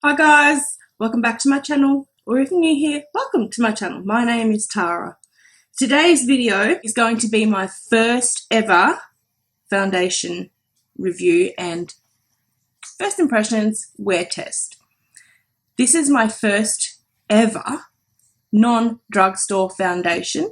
Hi guys, welcome back to my channel, or if you're new here, welcome to my channel. My name is Tara. Today's video is going to be my first ever foundation review and first impressions wear test. This is my first ever non-drugstore foundation.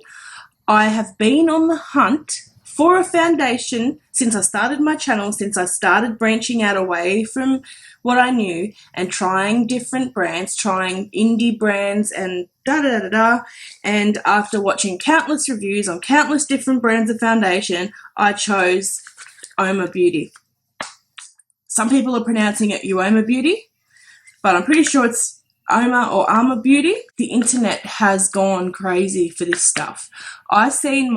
I have been on the hunt for a foundation since I started my channel, since I started branching out away from what I knew and trying different brands, trying indie brands and and after watching countless reviews on countless different brands of foundation, I chose Uoma Beauty. Some people are pronouncing it Uoma Beauty, but I'm pretty sure it's Uoma or Uoma Beauty. The internet has gone crazy for this stuff. I seen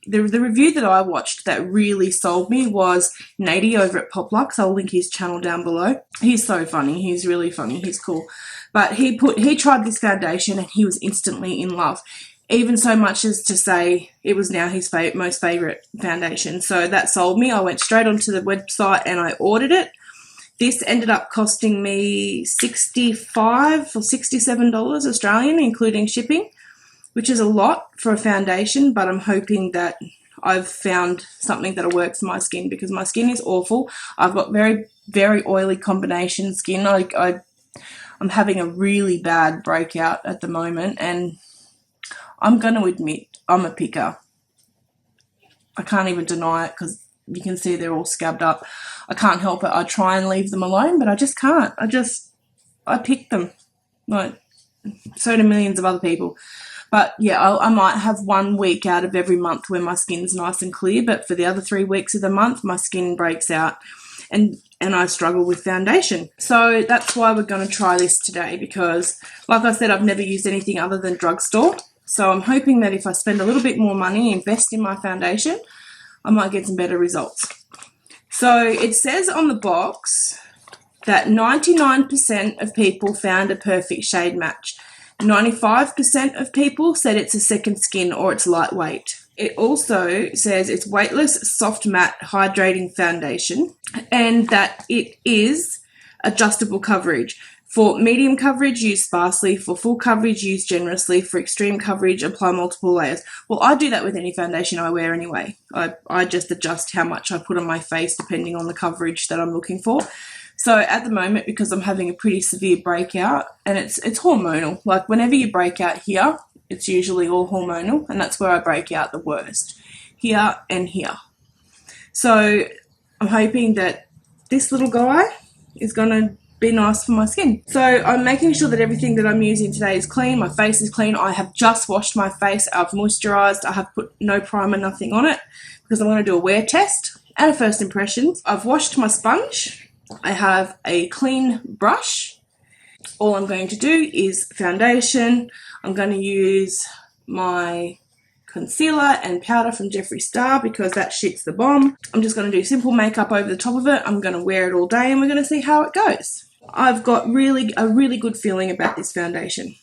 the review that I watched that really sold me was Nadi over at Pop Luxe. I'll link his channel down below. He's so funny. He's really funny. He's cool. But he tried this foundation and he was instantly in love. Even so much as to say it was now his most favorite foundation. So that sold me. I went straight onto the website and I ordered it. This ended up costing me $65 or $67 Australian, including shipping, which is a lot for a foundation, but I'm hoping that I've found something that'll work for my skin because my skin is awful. I've got very, very oily combination skin. I'm having a really bad breakout at the moment, and I'm going to admit I'm a picker. I can't even deny it because you can see they're all scabbed up. I can't help it. I try and leave them alone, but I just can't. I pick them. Like, so do millions of other people. But yeah, I might have 1 week out of every month where my skin's nice and clear, but for the other 3 weeks of the month, my skin breaks out and I struggle with foundation. So that's why we're going to try this today because, like I said, I've never used anything other than drugstore. So I'm hoping that if I spend a little bit more money, invest in my foundation, I might get some better results. So it says on the box that 99% of people found a perfect shade match. 95% of people said it's a second skin or it's lightweight. It also says it's weightless, soft matte, hydrating foundation and that it is adjustable coverage. For medium coverage, use sparsely. For full coverage, use generously. For extreme coverage, apply multiple layers. Well, I do that with any foundation I wear anyway. I just adjust how much I put on my face depending on the coverage that I'm looking for. So at the moment, because I'm having a pretty severe breakout, and it's hormonal. Like whenever you break out here, it's usually all hormonal, and that's where I break out the worst, here and here. So I'm hoping that this little guy is going to be nice for my skin. So I'm making sure that everything that I'm using today is clean. My face is clean. I have just washed my face. I've moisturized. I have put no primer, nothing on it because I'm going to do a wear test and a first impressions. I've washed my sponge. I have a clean brush. All I'm going to do is foundation. I'm going to use my concealer and powder from Jeffree Star because that shit's the bomb. I'm just going to do simple makeup over the top of it. I'm going to wear it all day and we're going to see how it goes. I've got a really good feeling about this foundation.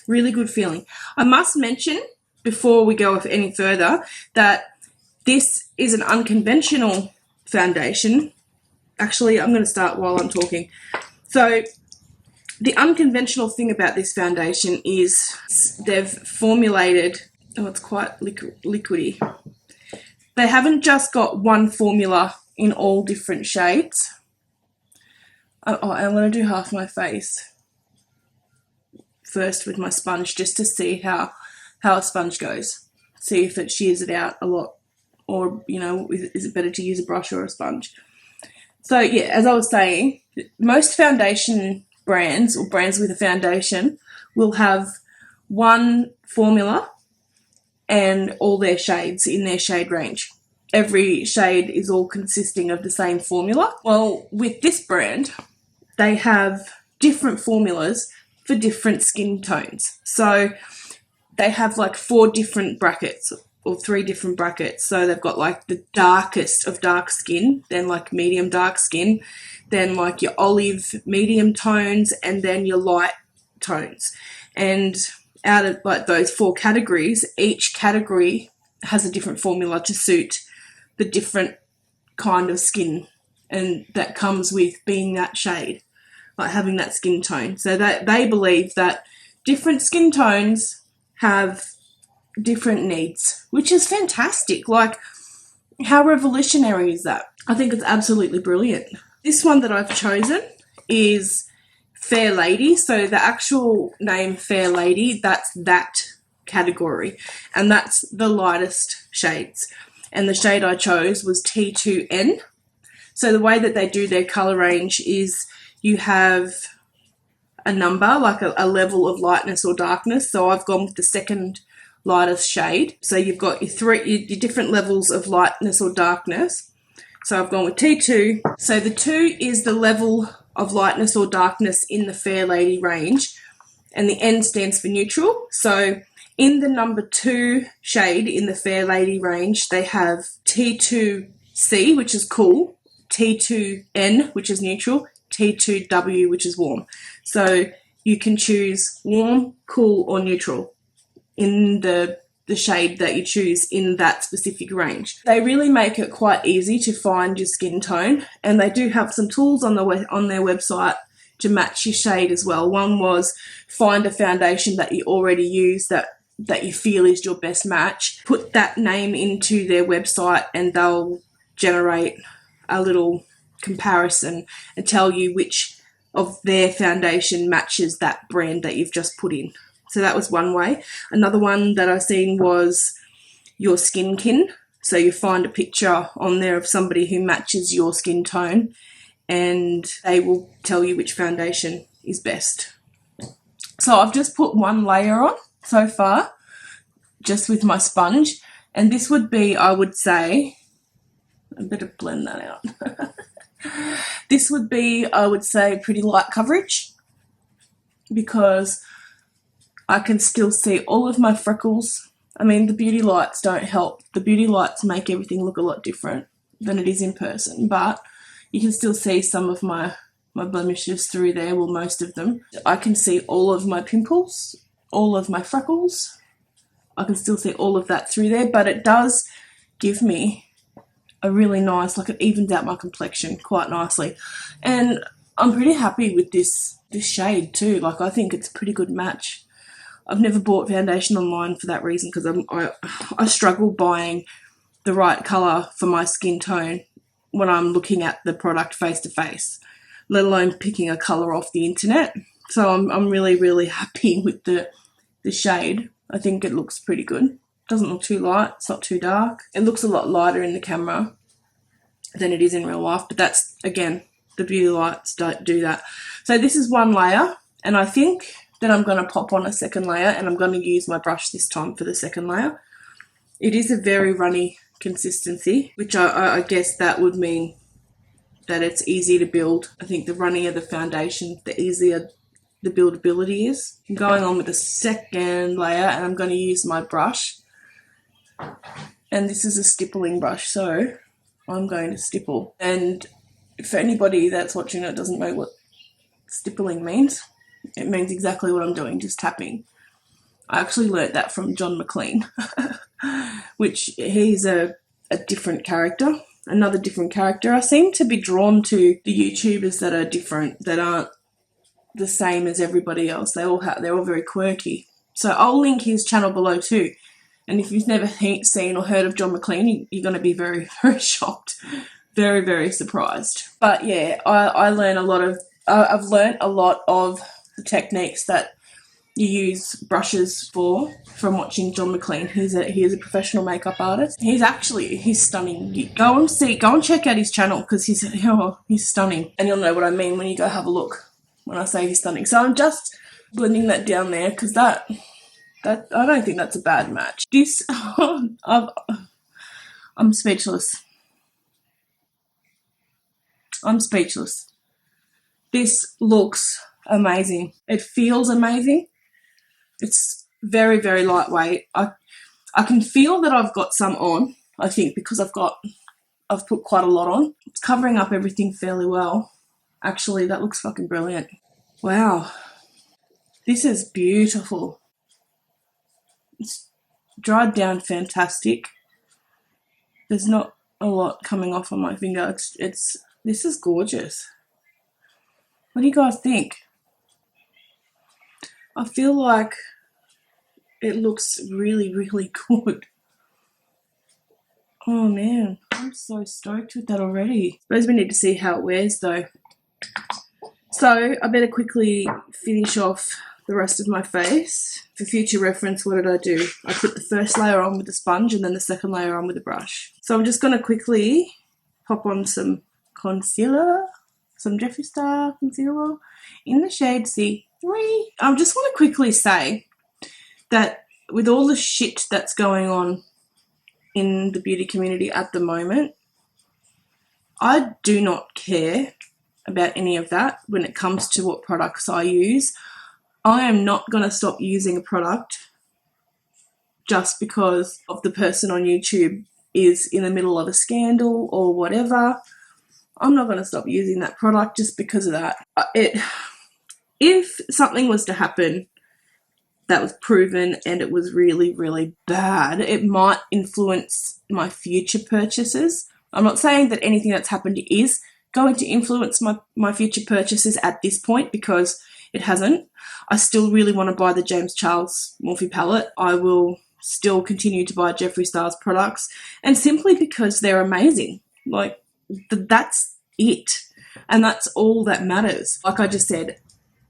Really good feeling. I must mention before we go any further that this is an unconventional foundation. Actually, I'm going to start while I'm talking. So the unconventional thing about this foundation is they've formulated, it's quite liquidy. They haven't just got one formula in all different shades. Oh, I'm going to do half my face first with my sponge just to see how a sponge goes. See if it shears it out a lot or, is it better to use a brush or a sponge. So, yeah, as I was saying, most foundation brands or brands with a foundation will have one formula and all their shades in their shade range. Every shade is all consisting of the same formula. Well, with this brand, they have different formulas for different skin tones. So they have like 4 different brackets or 3 different brackets. So they've got like the darkest of dark skin, then like medium dark skin, then like your olive medium tones, and then your light tones. And out of like those 4 categories, each category has a different formula to suit the different kind of skin and that comes with being that shade. like having that skin tone. So that they believe that different skin tones have different needs, which is fantastic. Like, how revolutionary is that? I think it's absolutely brilliant. This one that I've chosen is Fair Lady. So the actual name Fair Lady, that's that category, and that's the lightest shades. And the shade I chose was T2N. So the way that they do their color range is you have a number, like a level of lightness or darkness. So I've gone with the second lightest shade. So you've got your different levels of lightness or darkness. So I've gone with T2. So the 2 is the level of lightness or darkness in the Fair Lady range, and the N stands for neutral. So in the number 2 shade in the Fair Lady range, they have T2C, which is cool, T2N, which is neutral, T2W, which is warm. So you can choose warm, cool, or neutral in the shade that you choose in that specific range. They really make it quite easy to find your skin tone, and they do have some tools on their website to match your shade as well. One was find a foundation that you already use that you feel is your best match. Put that name into their website and they'll generate a little comparison and tell you which of their foundation matches that brand that you've just put in. So that was one way. Another one that I've seen was your Skinkin. So you find a picture on there of somebody who matches your skin tone, and they will tell you which foundation is best. So I've just put one layer on so far, just with my sponge. And this would be, I would say, I better blend that out. This would be, I would say, pretty light coverage, because I can still see all of my freckles. I mean, the beauty lights don't help. The beauty lights make everything look a lot different than it is in person, but you can still see some of my blemishes through there, well, most of them. I can see all of my pimples, all of my freckles. I can still see all of that through there, but it does give me a really nice, like, it evens out my complexion quite nicely. And I'm pretty happy with this shade too. Like, I think it's a pretty good match. I've never bought foundation online for that reason, because I struggle buying the right colour for my skin tone when I'm looking at the product face to face, let alone picking a colour off the internet. So I'm really, really happy with the shade. I think it looks pretty good. Doesn't look too light, it's not too dark. It looks a lot lighter in the camera than it is in real life, but that's, again, the beauty lights don't do that. So this is one layer, and I think that I'm going to pop on a second layer, and I'm going to use my brush this time for the second layer. It is a very runny consistency, which I guess that would mean that it's easy to build. I think the runnier the foundation, the easier the buildability is. I'm going on with the second layer, and I'm going to use my brush. And this is a stippling brush, so I'm going to stipple. And for anybody that's watching that doesn't know what stippling means, it means exactly what I'm doing, just tapping. I actually learnt that from John Maclean, which he's a different character, another different character. I seem to be drawn to the YouTubers that are different, that aren't the same as everybody else. They're all very quirky. So I'll link his channel below too. And if you've never seen or heard of John Maclean, you're going to be very, very shocked, very, very surprised. But yeah, I've learned a lot of the techniques that you use brushes from watching John Maclean. He is a professional makeup artist. He's stunning. Go and check out his channel, because he's stunning, and you'll know what I mean when you go have a look when I say he's stunning. So I'm just blending that down there, because that I don't think that's a bad match. This I'm speechless. I'm speechless. This looks amazing. It feels amazing. It's very, very lightweight. I can feel that I've got some on, I think, because I've put quite a lot on. It's covering up everything fairly well. Actually, that looks fucking brilliant. Wow. This is beautiful. It's dried down fantastic. There's not a lot coming off on my finger. This is gorgeous. What do you guys think? I feel like it looks really, really good. Oh man, I'm so stoked with that already. Suppose we need to see how it wears though. So I better quickly finish off the rest of my face. For future reference, what did I do? I put the first layer on with the sponge and then the second layer on with the brush. So I'm just going to quickly pop on some concealer, some Jeffree Star concealer in the shade C3. I just want to quickly say that with all the shit that's going on in the beauty community at the moment, I do not care about any of that when it comes to what products I use. I am not going to stop using a product just because of the person on YouTube is in the middle of a scandal or whatever. I'm not going to stop using that product just because of that. If something was to happen that was proven and it was really, really bad, it might influence my future purchases. I'm not saying that anything that's happened is going to influence my future purchases at this point, because it hasn't. I still really want to buy the James Charles Morphe palette. I will still continue to buy Jeffree Star's products, and simply because they're amazing. Like, that's it. And that's all that matters. Like I just said,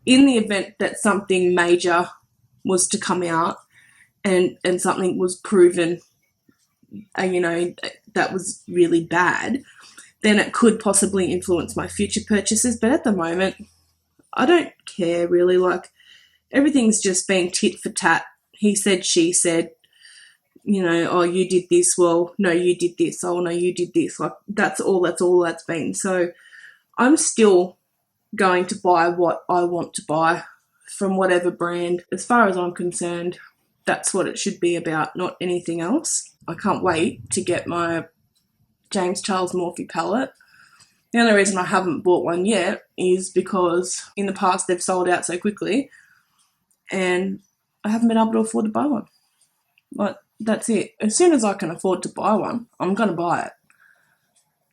in the event that something major was to come out and something was proven, that was really bad, then it could possibly influence my future purchases. But at the moment, I don't care really. Like, everything's just being tit for tat. He said, she said, oh, you did this. Well, no, you did this. Oh, no, you did this. Like, that's all that's been. So I'm still going to buy what I want to buy from whatever brand. As far as I'm concerned, that's what it should be about, not anything else. I can't wait to get my James Charles Morphe palette. The only reason I haven't bought one yet is because in the past they've sold out so quickly and I haven't been able to afford to buy one. Like, that's it. As soon as I can afford to buy one, I'm going to buy it,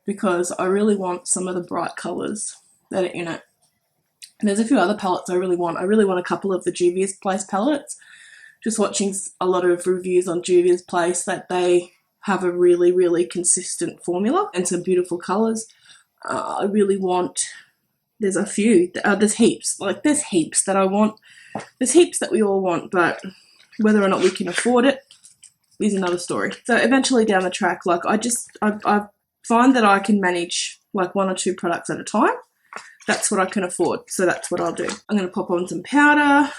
because I really want some of the bright colours that are in it. And there's a few other palettes I really want. I really want a couple of the Juvia's Place palettes. Just watching a lot of reviews on Juvia's Place, that they have a really, really consistent formula and some beautiful colours. I really want, there's a few, there's heaps that I want. There's heaps that we all want, but whether or not we can afford it is another story. So eventually down the track, like, I find that I can manage like one or two products at a time. That's what I can afford, so that's what I'll do. I'm going to pop on some powder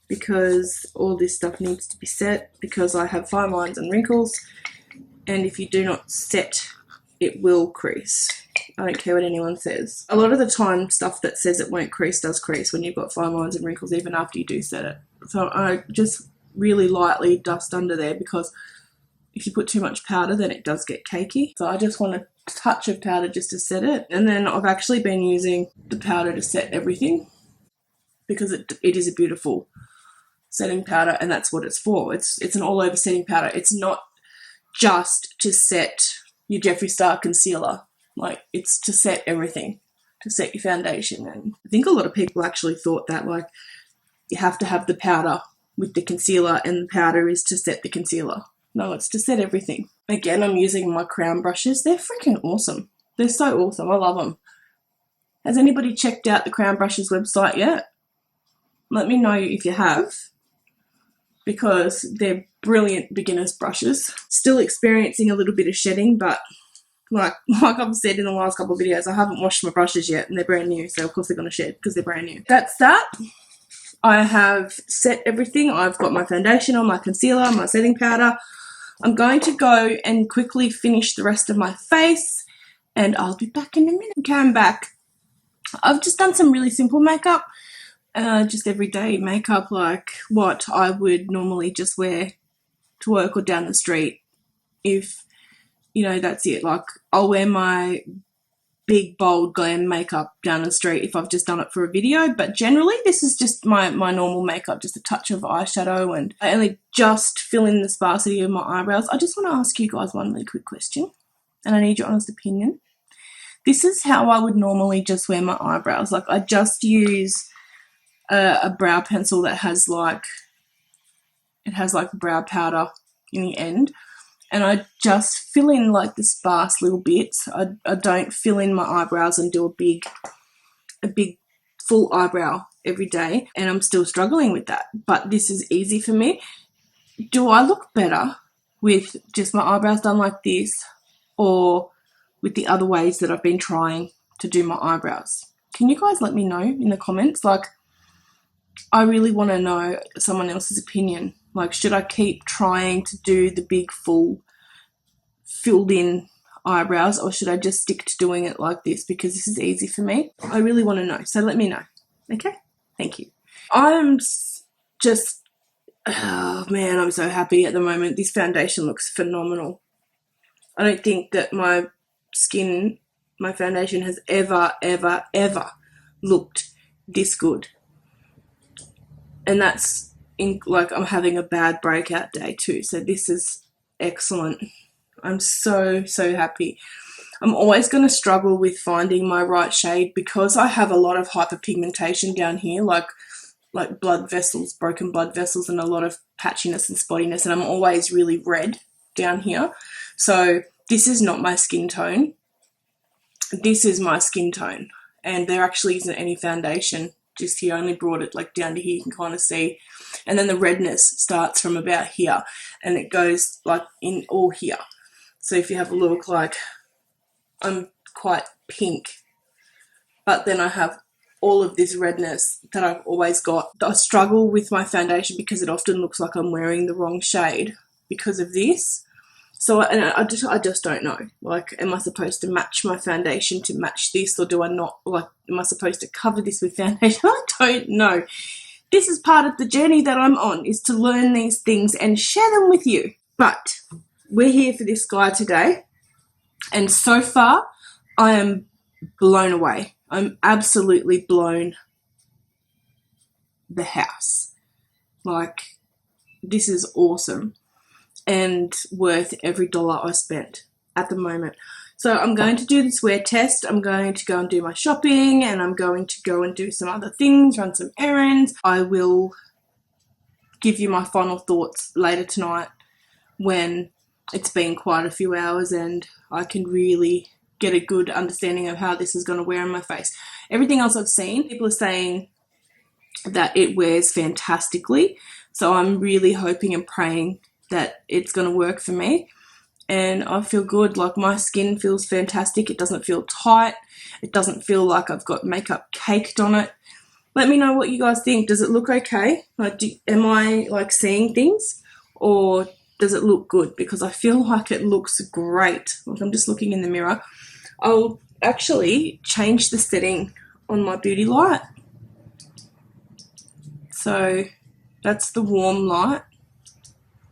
because all this stuff needs to be set, because I have fine lines and wrinkles, and if you do not set, it will crease. I don't care what anyone says. A lot of the time, stuff that says it won't crease does crease when you've got fine lines and wrinkles, even after you do set it. So I just really lightly dust under there, because if you put too much powder, then it does get cakey. So I just want a touch of powder just to set it. And then I've actually been using the powder to set everything, because it is a beautiful setting powder, and that's what it's for. It's an all-over setting powder. It's not just to set your Jeffree Star concealer. Like, it's to set everything, to set your foundation. And I think a lot of people actually thought that, like, you have to have the powder with the concealer and the powder is to set the concealer. No, it's to set everything. Again, I'm using my crown brushes. They're freaking awesome. They're so awesome. I love them. Has anybody checked out the Crown Brushes website yet? Let me know if you have, because they're brilliant beginner's brushes. Still experiencing a little bit of shedding, but like I've said in the last couple of videos, I haven't washed my brushes yet and they're brand new, so of course they're going to shed because they're brand new. That's that. I have set everything. I've got my foundation on, my concealer, my setting powder. I'm going to go and quickly finish the rest of my face, and I'll be back in a minute. Okay, I'm back. I've just done some really simple makeup, just everyday makeup, like what I would normally just wear to work or down the street. If, that's it. Like, I'll wear my big, bold, glam makeup down the street if I've just done it for a video, but generally this is just my normal makeup, just a touch of eyeshadow, and I only just fill in the sparsity of my eyebrows. I just want to ask you guys one really quick question, and I need your honest opinion. This is how I would normally just wear my eyebrows. Like, I just use a brow pencil that has like, it has like brow powder in the end, and I just fill in like the sparse little bits. I don't fill in my eyebrows and do a big full eyebrow every day, and I'm still struggling with that, but this is easy for me. Do I look better with just my eyebrows done like this, or with the other ways that I've been trying to do my eyebrows? Can you guys let me know in the comments? Like, I really want to know someone else's opinion. Like, should I keep trying to do the big full filled in eyebrows, or should I just stick to doing it like this because this is easy for me? I really want to know, so let me know. Okay, thank you. I'm just, oh man, I'm so happy at the moment. This foundation looks phenomenal. I don't think that my foundation has ever looked this good. And that's like, I'm having a bad breakout day too, so this is excellent. I'm so happy. I'm always going to struggle with finding my right shade because I have a lot of hyperpigmentation down here, like blood vessels, broken blood vessels, and a lot of patchiness and spottiness, and I'm always really red down here. So this is not my skin tone. This is my skin tone, and there actually isn't any foundation just here. I only brought it like down to here, you can kind of see. And then the redness starts from about here and it goes like in all here. So if you have a look, like, I'm quite pink, but then I have all of this redness that I've always got. I struggle with my foundation because it often looks like I'm wearing the wrong shade because of this. So I just don't know. Like, am I supposed to match my foundation to match this, or do I not? Like, am I supposed to cover this with foundation? I don't know. This is part of the journey that I'm on, is to learn these things and share them with you. But we're here for this guy today, and so far I am blown away. I'm absolutely blown the house. Like, this is awesome and worth every dollar I spent at the moment. So I'm going to do this wear test. I'm going to go and do my shopping, and I'm going to go and do some other things, run some errands. I will give you my final thoughts later tonight when it's been quite a few hours and I can really get a good understanding of how this is going to wear on my face. Everything else I've seen, people are saying that it wears fantastically. So I'm really hoping and praying that it's going to work for me. And I feel good. Like, my skin feels fantastic. It doesn't feel tight. It doesn't feel like I've got makeup caked on it. Let me know what you guys think. Does it look okay? Like, am I like seeing things, or does it look good? Because I feel like it looks great. Like, I'm just looking in the mirror. I'll actually change the setting on my beauty light. So that's the warm light.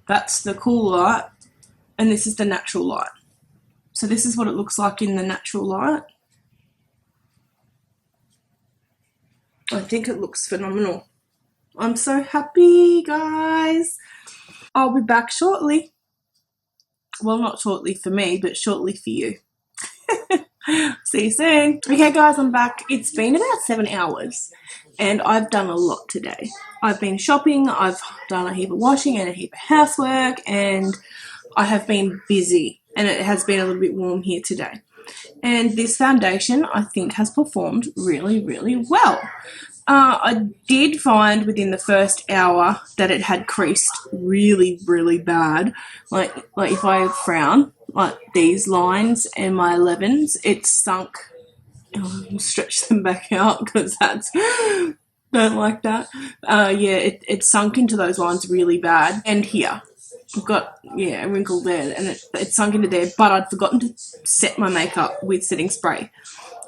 That's the cool light. And this is the natural light. So this is what it looks like in the natural light. I think it looks phenomenal. I'm so happy, guys. I'll be back shortly. Well, not shortly for me, but shortly for you. See you soon. Okay, guys, I'm back. It's been about 7 hours and I've done a lot today. I've been shopping, I've done a heap of washing and a heap of housework, and I have been busy, and it has been a little bit warm here today. And this foundation, I think, has performed really, really well. I did find within the first hour that it had creased really, really bad. Like if I frown, like these lines and my 11s, it's sunk. I'll stretch them back out because that's, don't like that. Yeah, it sunk into those lines really bad. And here, I've got, yeah, a wrinkle there, and it sunk into there, but I'd forgotten to set my makeup with setting spray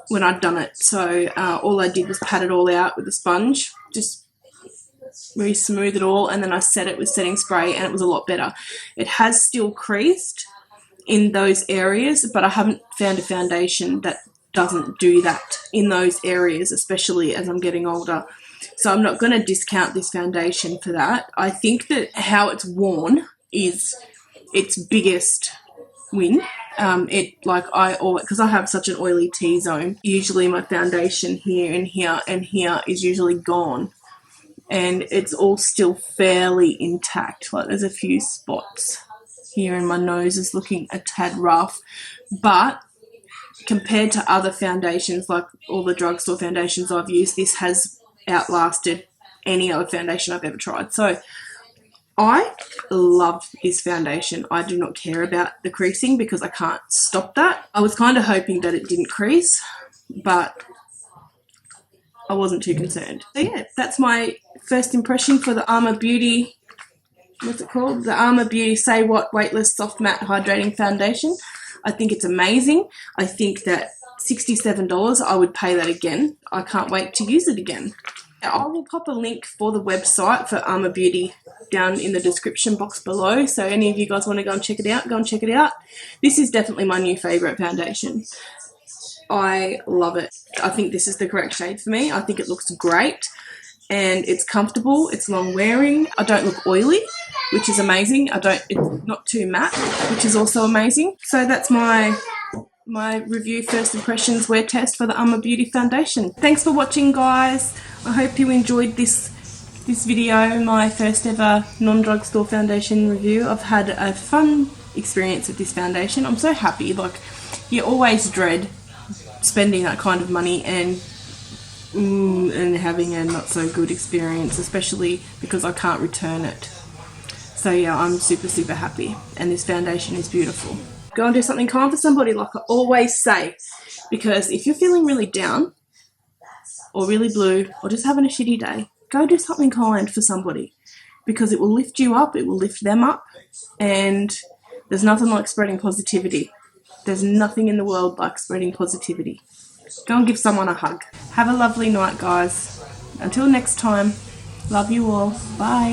when I'd done it. So all I did was pat it all out with a sponge, just really smooth it all, and then I set it with setting spray, and it was a lot better. It has still creased in those areas, but I haven't found a foundation that doesn't do that in those areas, especially as I'm getting older. So I'm not going to discount this foundation for that. I think that how it's worn is its biggest win Because I have such an oily T-zone, usually my foundation here and here and here is usually gone, and it's all still fairly intact. Like there's a few spots here and my nose is looking a tad rough, but compared to other foundations, like all the drugstore foundations I've used, this has outlasted any other foundation I've ever tried. So I love this foundation. I do not care about the creasing because I can't stop that. I was kind of hoping that it didn't crease, but I wasn't too concerned. So yeah, that's my first impression for the Uoma Beauty, what's it called? The Uoma Beauty Say What Weightless Soft Matte Hydrating Foundation. I think it's amazing. I think that $67, I would pay that again. I can't wait to use it again. I will pop a link for the website for Uoma Beauty down in the description box below. So any of you guys want to go and check it out, go and check it out. This is definitely my new favourite foundation. I love it. I think this is the correct shade for me. I think it looks great and it's comfortable. It's long wearing. I don't look oily, which is amazing. It's not too matte, which is also amazing. So that's my review, first impressions, wear test for the Uoma Beauty Foundation. Thanks for watching, guys. I hope you enjoyed this video, my first ever non-drugstore foundation review. I've had a fun experience with this foundation. I'm so happy. Like, you always dread spending that kind of money and having a not so good experience, especially because I can't return it. So yeah, I'm super happy, and this foundation is beautiful. Go and do something kind for somebody, like I always say, because if you're feeling really down or really blue or just having a shitty day, go do something kind for somebody, because it will lift you up, it will lift them up, and there's nothing like spreading positivity. There's nothing in the world like spreading positivity. Go and give someone a hug. Have a lovely night, guys. Until next time, love you all. Bye.